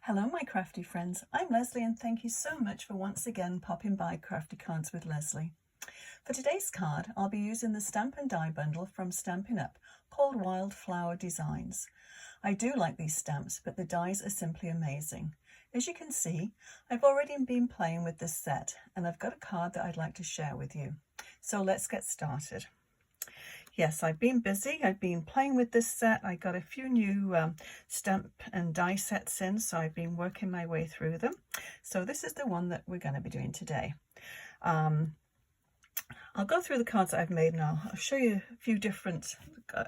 Hello my crafty friends, I'm Leslie and thank you so much for once again popping by Crafty Cards with Leslie. For today's card I'll be using the stamp and die bundle from Stampin' Up called Wildflower Designs. I do like these stamps, but the dies are simply amazing. As you can see, I've already been playing with this set and I've got a card that I'd like to share with you. So let's get started. Yes, I've been busy. I've been playing with this set. I got a few new stamp and die sets in, so I've been working my way through them. So this is the one that we're going to be doing today. I'll go through the cards that I've made and I'll show you a few different,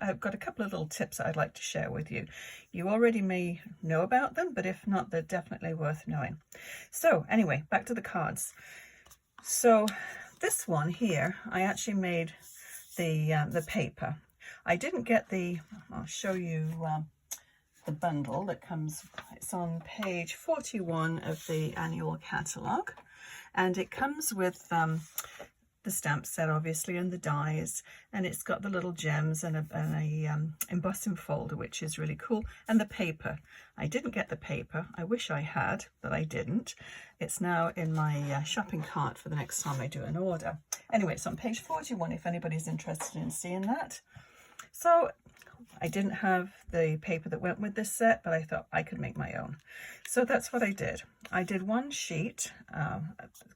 I've got a couple of little tips that I'd like to share with you. You already may know about them, but if not, they're definitely worth knowing. So anyway, back to the cards. So this one here, I actually made the paper. I didn't get I'll show you the bundle that comes, it's on page 41 of the annual catalogue, and it comes with the stamp set obviously and the dies, and it's got the little gems and a embossing folder, which is really cool, and the paper. I didn't get the paper. I wish I had, but I didn't. It's now in my shopping cart for the next time I do an order. Anyway, it's on page 41 if anybody's interested in seeing that. So I didn't have the paper that went with this set, but I thought I could make my own. So that's what I did. I did one sheet,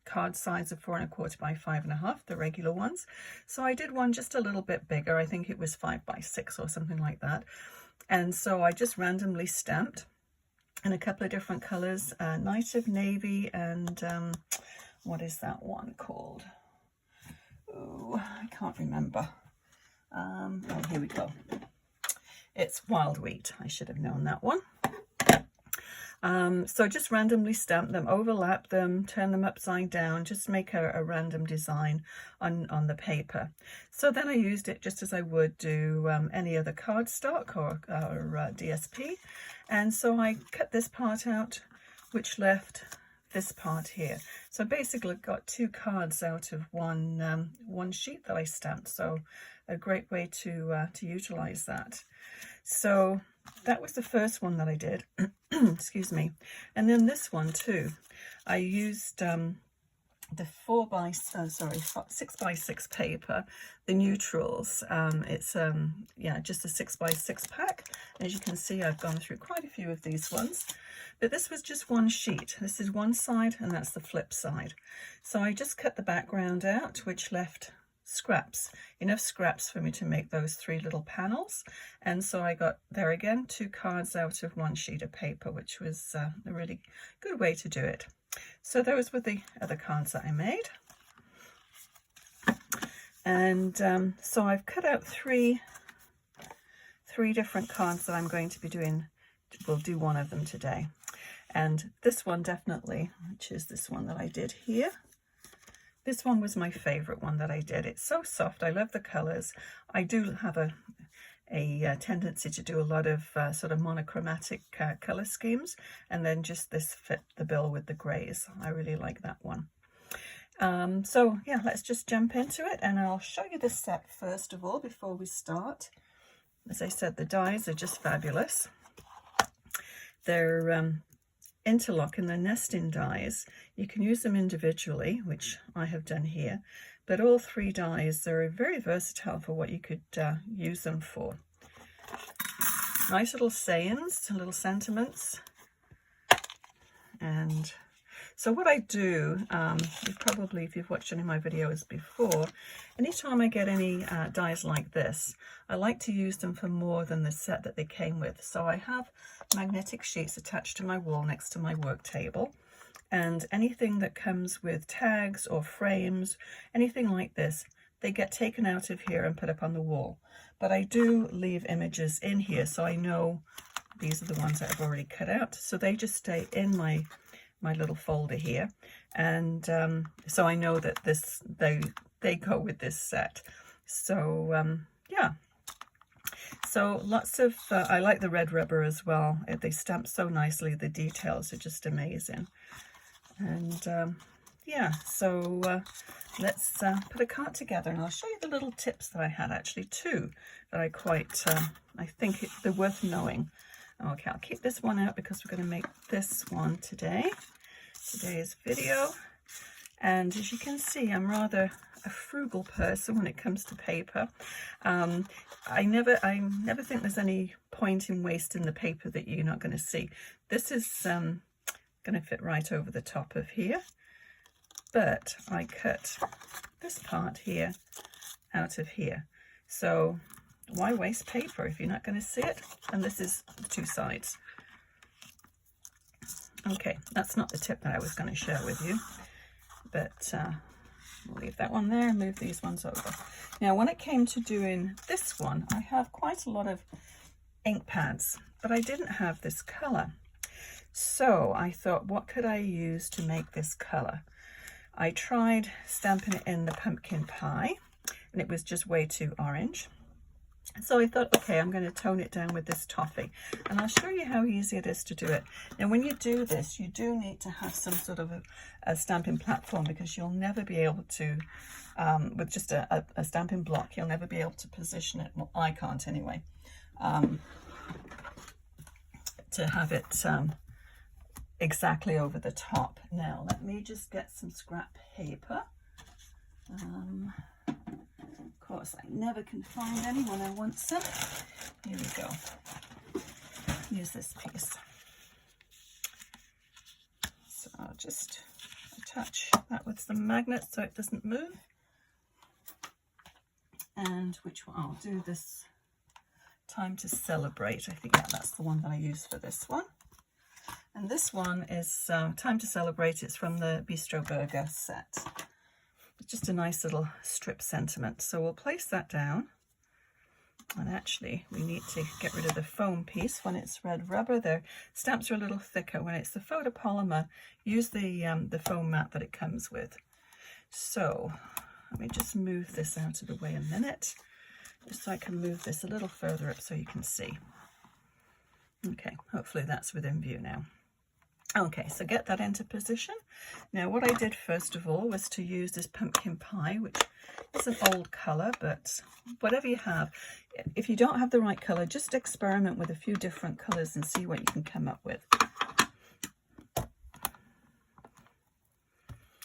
card size of 4 1/4 by 5 1/2, the regular ones. So I did one just a little bit bigger. I think it was 5 by 6 or something like that. And so I just randomly stamped in a couple of different colors, Night of Navy and what is that one called? Oh, I can't remember. Oh, here we go. It's Wild Wheat. I should have known that one. So just randomly stamp them, overlap them, turn them upside down, just make a random design on the paper. So then I used it just as I would do any other cardstock or DSP. And so I cut this part out, which left this part here. So basically I've got 2 cards out of one sheet that I stamped. So a great way to utilize that. So that was the first one that I did. Excuse me. And then this one too, I used the 6 by 6 paper, the neutrals. It's yeah, just a 6 by 6 pack. As you can see, I've gone through quite a few of these ones, but this was just one sheet. This is one side and that's the flip side. So I just cut the background out, which left scraps, enough scraps for me to make those 3 little panels. And so I got, there again, 2 cards out of one sheet of paper, which was a really good way to do it. So those were the other cards that I made. And so I've cut out three different cards that I'm going to be doing. We'll do one of them today. And this one definitely, which is this one that I did here. This one was my favorite one that I did. It's so soft. I love the colors. I do have a tendency to do a lot of sort of monochromatic color schemes, and then just this fit the bill with the grays. I really like that one. So yeah, let's just jump into it, and I'll show you the set first of all before we start. As I said, the dies are just fabulous. They're interlock and the nesting dies. You can use them individually, which I have done here, but all 3 dies are very versatile for what you could use them for. Nice little sayings, little sentiments. And so what I do, if you've watched any of my videos before, anytime I get any dies like this, I like to use them for more than the set that they came with. So I have magnetic sheets attached to my wall next to my work table, and anything that comes with tags or frames, anything like this, they get taken out of here and put up on the wall. But I do leave images in here, so I know these are the ones that I've already cut out, so they just stay in my little folder here. And so I know that they go with this set. So yeah, so lots of I like the red rubber as well. They stamp so nicely. The details are just amazing. And yeah, so let's put a card together, and I'll show you the little tips that I had, actually 2 that I quite I think they're worth knowing. Okay, I'll keep this one out because we're going to make this one today's video. And as you can see, I'm rather a frugal person when it comes to paper. I never think there's any point in wasting the paper that you're not going to see. This is going to fit right over the top of here, but I cut this part here out of here. So why waste paper if you're not going to see it? And this is the two sides. Okay, that's not the tip that I was going to share with you, but we'll leave that one there and move these ones over. Now, when it came to doing this one, I have quite a lot of ink pads, but I didn't have this color. So I thought, what could I use to make this color? I tried stamping it in the pumpkin pie, and it was just way too orange. So I thought, okay, I'm going to tone it down with this toffee, and I'll show you how easy it is to do it. Now, when you do this, you do need to have some sort of a stamping platform, because you'll never be able to, with just a stamping block, you'll never be able to position it. Well, I can't anyway, to have it exactly over the top. Now, let me just get some scrap paper. Of course, I never can find any when I want some. Here we go. Use this piece. So I'll just attach that with some magnets so it doesn't move. And which one? I'll do this Time to Celebrate. I think, yeah, that's the one that I use for this one. And this one is Time to Celebrate. It's from the Bistro Burger set. It's just a nice little strip sentiment. So we'll place that down. And actually, we need to get rid of the foam piece when it's red rubber. The stamps are a little thicker. When it's the photopolymer, use the foam mat that it comes with. So let me just move this out of the way a minute, just so I can move this a little further up so you can see. Okay, hopefully that's within view now. Okay, so get that into position. Now, what I did first of all was to use this pumpkin pie, which is an old colour, but whatever you have. If you don't have the right colour, just experiment with a few different colours and see what you can come up with.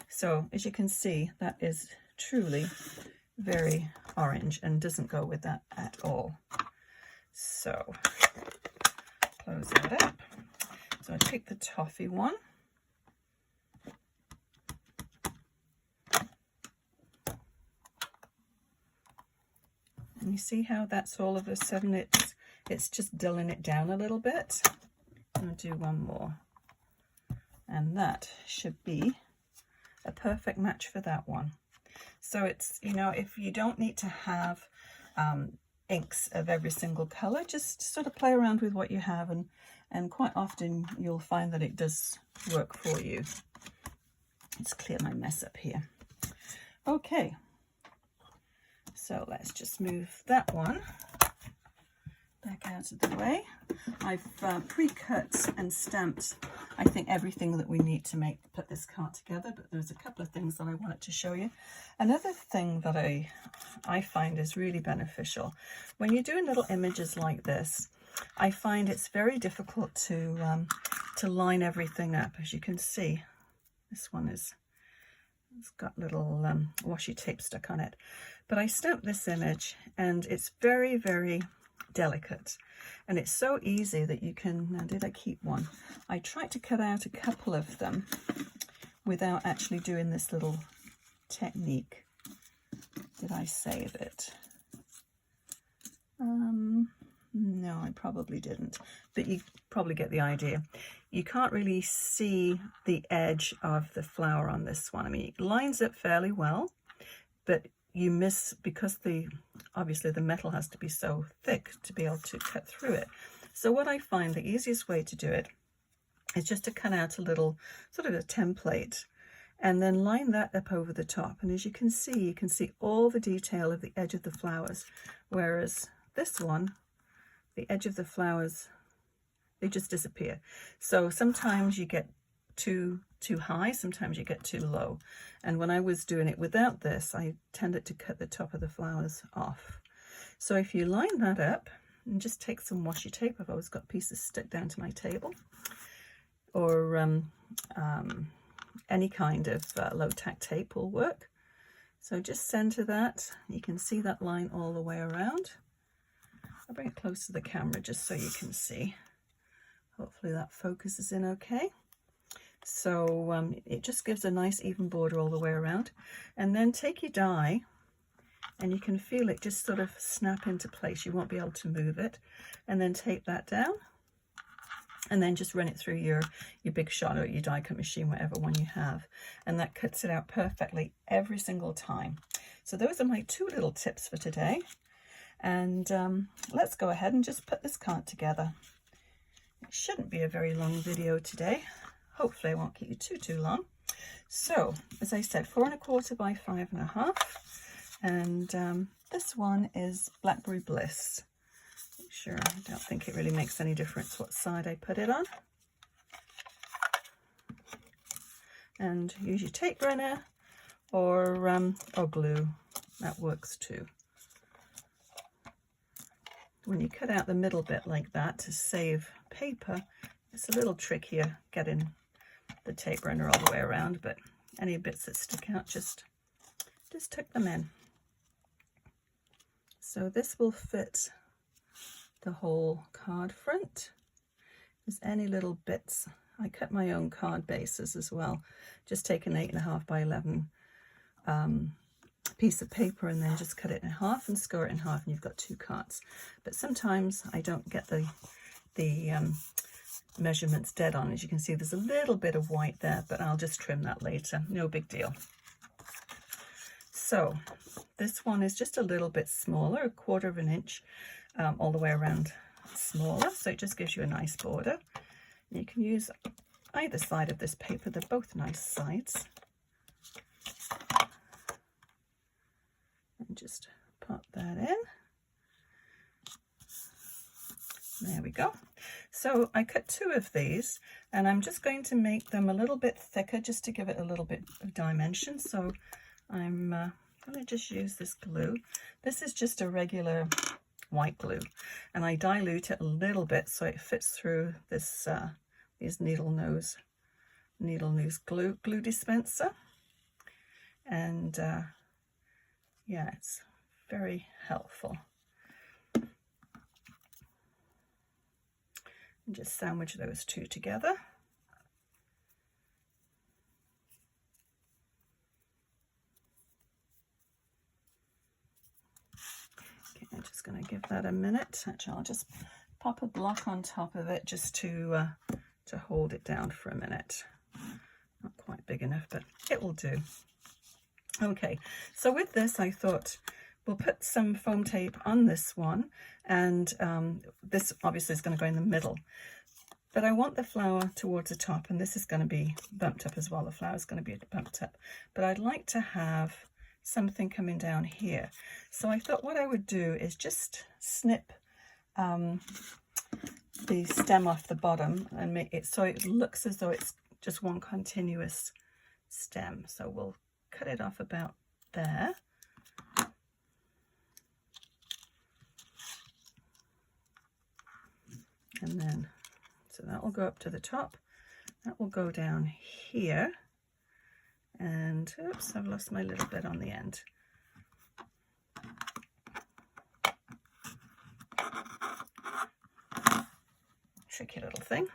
So, as you can see, that is truly very orange and doesn't go with that at all. So, close that up. So I take the toffee one. And you see how that's all of a sudden it's just dulling it down a little bit. I'm going to do one more. And that should be a perfect match for that one. So it's, you know, if you don't need to have inks of every single color, just sort of play around with what you have, and quite often you'll find that it does work for you. Let's clear my mess up here. Okay, so let's just move that one back out of the way. I've pre-cut and stamped, I think, everything that we need to put this card together, but there's a couple of things that I wanted to show you. Another thing that I find is really beneficial when you're doing little images like this, I find it's very difficult to line everything up. As you can see, this one it's got little washi tape stuck on it, but I stamped this image and it's very, very delicate, and it's so easy that you can. Now, did I keep one? I tried to cut out a couple of them without actually doing this little technique. Did I save it? No, I probably didn't, but you probably get the idea. You can't really see the edge of the flower on this one. I mean, it lines up fairly well, but you miss, because obviously the metal has to be so thick to be able to cut through it. So what I find the easiest way to do it is just to cut out a little sort of a template and then line that up over the top. And as you can see all the detail of the edge of the flowers, whereas this one, the edge of the flowers, they just disappear. So sometimes you get too high, sometimes you get too low. And when I was doing it without this, I tended to cut the top of the flowers off. So if you line that up, and just take some washi tape. I've always got pieces stuck down to my table, or any kind of low-tack tape will work. So just center that. You can see that line all the way around. I'll bring it close to the camera just so you can see. Hopefully that focuses in okay. So it just gives a nice even border all the way around. And then take your die, and you can feel it just sort of snap into place. You won't be able to move it. And then tape that down, and then just run it through your Big Shot or your die cut machine, whatever one you have. And that cuts it out perfectly every single time. So those are my 2 little tips for today. And let's go ahead and just put this card together. It shouldn't be a very long video today. Hopefully I won't keep you too long. So, as I said, 4 1/4 by 5 1/2. And this one is Blackberry Bliss. Sure, I don't think it really makes any difference what side I put it on. And use your tape runner or glue. That works too. When you cut out the middle bit like that to save paper, it's a little trickier getting the tape runner all the way around, but any bits that stick out, just tuck them in. So this will fit the whole card front. There's any little bits. I cut my own card bases as well. Just take an 8 1/2 by 11 piece of paper and then just cut it in half and score it in half, and you've got 2 cards. But sometimes I don't get the measurements dead on. As you can see, there's a little bit of white there, but I'll just trim that later. No big deal. So this one is just a little bit smaller, 1/4 of an inch all the way around smaller, so it just gives you a nice border. You can use either side of this paper. They're both nice sides. And just pop that in. There we go. So I cut 2 of these, and I'm just going to make them a little bit thicker just to give it a little bit of dimension. So I'm going to just use this glue. This is just a regular white glue, and I dilute it a little bit so it fits through this these needle nose glue dispenser. And yeah, it's very helpful. And just sandwich those 2 together. Okay, I'm just going to give that a minute. Actually, I'll just pop a block on top of it just to hold it down for a minute. Not quite big enough, but it will do. Okay, so with this, I thought we'll put some foam tape on this one, and this obviously is going to go in the middle. But I want the flower towards the top, and this is going to be bumped up as well. The flower is going to be bumped up. But I'd like to have something coming down here. So I thought what I would do is just snip the stem off the bottom and make it so it looks as though it's just one continuous stem. So we'll cut it off about there. And then, so that will go up to the top. That will go down here. And, oops, I've lost my little bit on the end. Tricky little thing.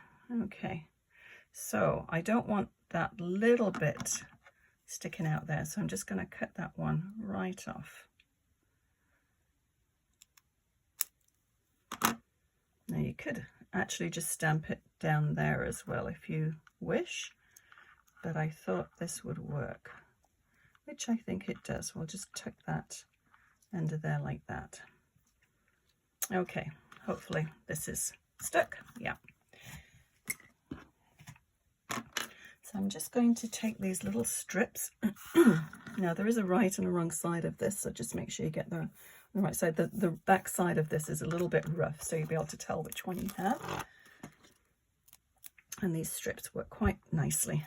Okay, so I don't want that little bit sticking out there, so I'm just going to cut that one right off. Now you could actually just stamp it down there as well if you wish, but I thought this would work, which I think it does. We'll just tuck that under there like that. Okay, hopefully this is stuck. Yeah. So I'm just going to take these little strips. Now there is a right and a wrong side of this, so just make sure you get the right side. The back side of this is a little bit rough, so you'll be able to tell which one you have. And these strips work quite nicely.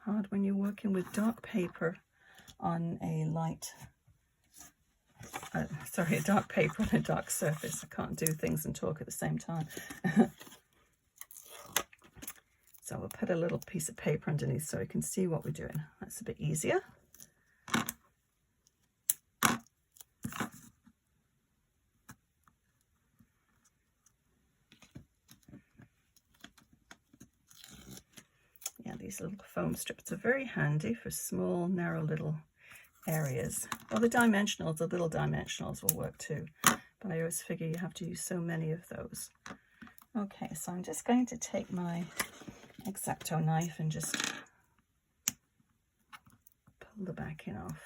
hard when you're working with dark paper on a light, sorry, a dark paper on a dark surface. I can't do things and talk at the same time. So we'll put a little piece of paper underneath so we can see what we're doing. That's a bit easier. Yeah, these little foam strips are very handy for small, narrow little areas. Well, the dimensionals, the little dimensionals will work too, but I always figure you have to use so many of those. Okay, so I'm just going to take my X-Acto knife and just pull the backing off.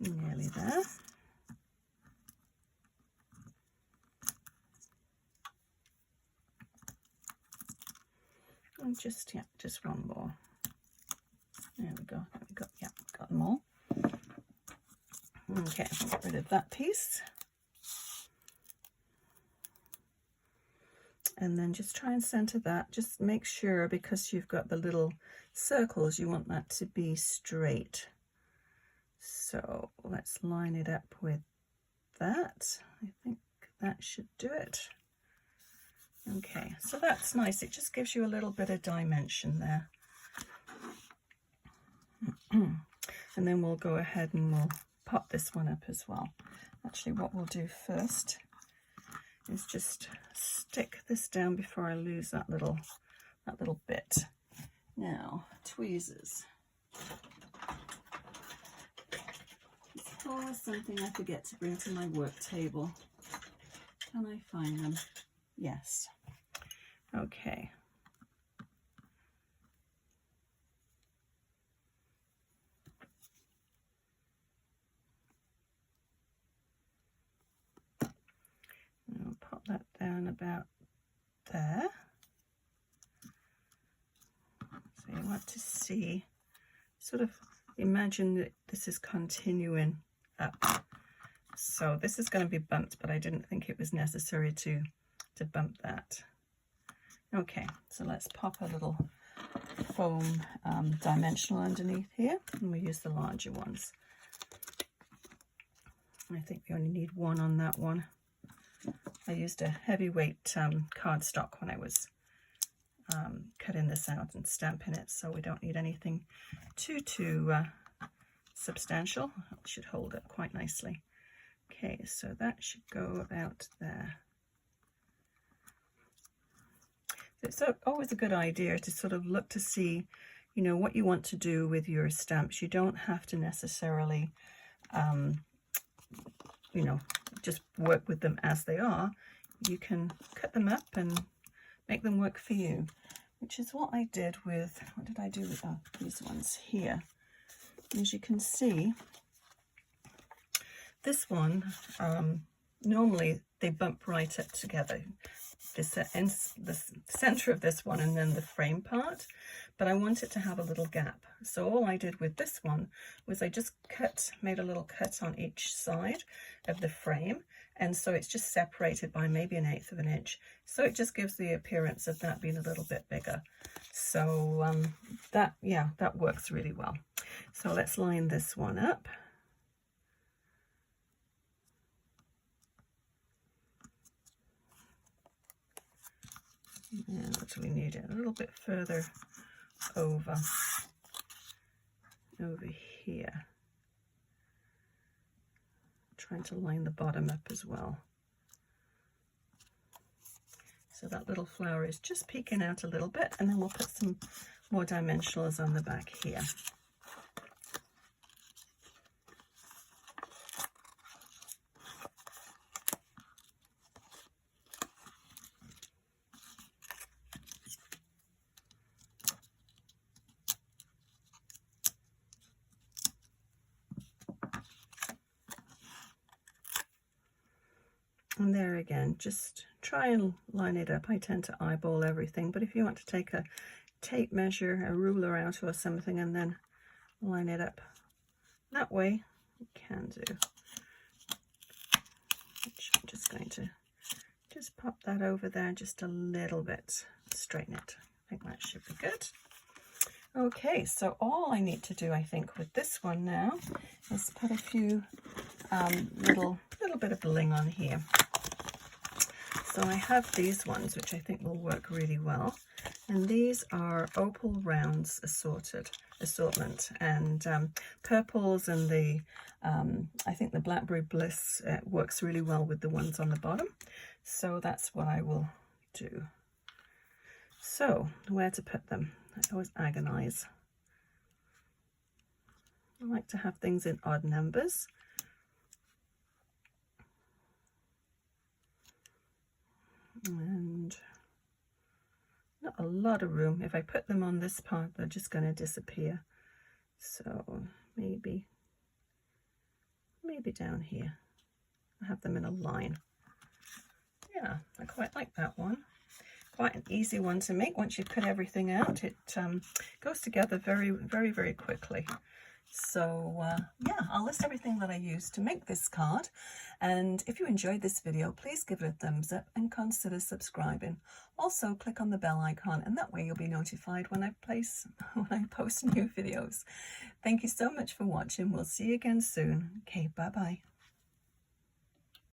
Nearly there. And just, yeah, just one more. There we go. There we go. Yeah, got them all. Okay, get rid of that piece. And then just try and center that. Just make sure, because you've got the little circles, you want that to be straight. So let's line it up with that. I think that should do it. Okay, so that's nice. It just gives you a little bit of dimension there. And then we'll go ahead and we'll pop this one up as well. Actually, what we'll do first is just stick this down before I lose that little bit. Now, tweezers. It's always something I forget to bring to my work table. Can I find them? Yes. Okay. I'll pop that down about there. So you want to see, sort of imagine that this is continuing up. So this is going to be bumped, but I didn't think it was necessary to bump that. Okay, so let's pop a little foam dimensional underneath here, and we use the larger ones. I think we only need one on that one. I used a heavyweight cardstock when I was cutting this out and stamping it, so we don't need anything too substantial. It should hold it quite nicely. Okay, so that should go about there. It's always a good idea to sort of look to see, you know, what you want to do with your stamps. You don't have to necessarily, you know, just work with them as they are. You can cut them up and make them work for you, which is what I did with, what did I do with these ones here? As you can see, this one, normally they bump right up together. The center of this one and then the frame part, but I want it to have a little gap. So all I did with this one was I just made a little cut on each side of the frame, and so it's just separated by maybe 1/8 of an inch. So it just gives the appearance of that being a little bit bigger. So that works really well. So let's line this one up. And actually need it a little bit further over here. Trying to line the bottom up as well. So that little flower is just peeking out a little bit, and then we'll put some more dimensionals on the back here. And there again, just try and line it up. I tend to eyeball everything, but if you want to take a tape measure, a ruler out or something, and then line it up that way you can do. Which I'm just going to just pop that over there just a little bit, straighten it. I think that should be good. Okay, so all I need to do, I think, with this one now is put a few little bit of bling on here. So I have these ones, which I think will work really well. And these are Opal Rounds Assortment, and purples, and the I think the Blackberry Bliss works really well with the ones on the bottom. So that's what I will do. So where to put them? I always agonize. I like to have things in odd numbers. And not a lot of room. If I put them on this part, they're just going to disappear. So maybe down here. I have them in a line. Yeah, I quite like that one. Quite an easy one to make. Once you cut everything out, it goes together very quickly. So yeah, I'll list everything that I used to make this card. And if you enjoyed this video, please give it a thumbs up and consider subscribing. Also, click on the bell icon, and that way you'll be notified when I post new videos. Thank you so much for watching. We'll see you again soon. Okay, bye-bye.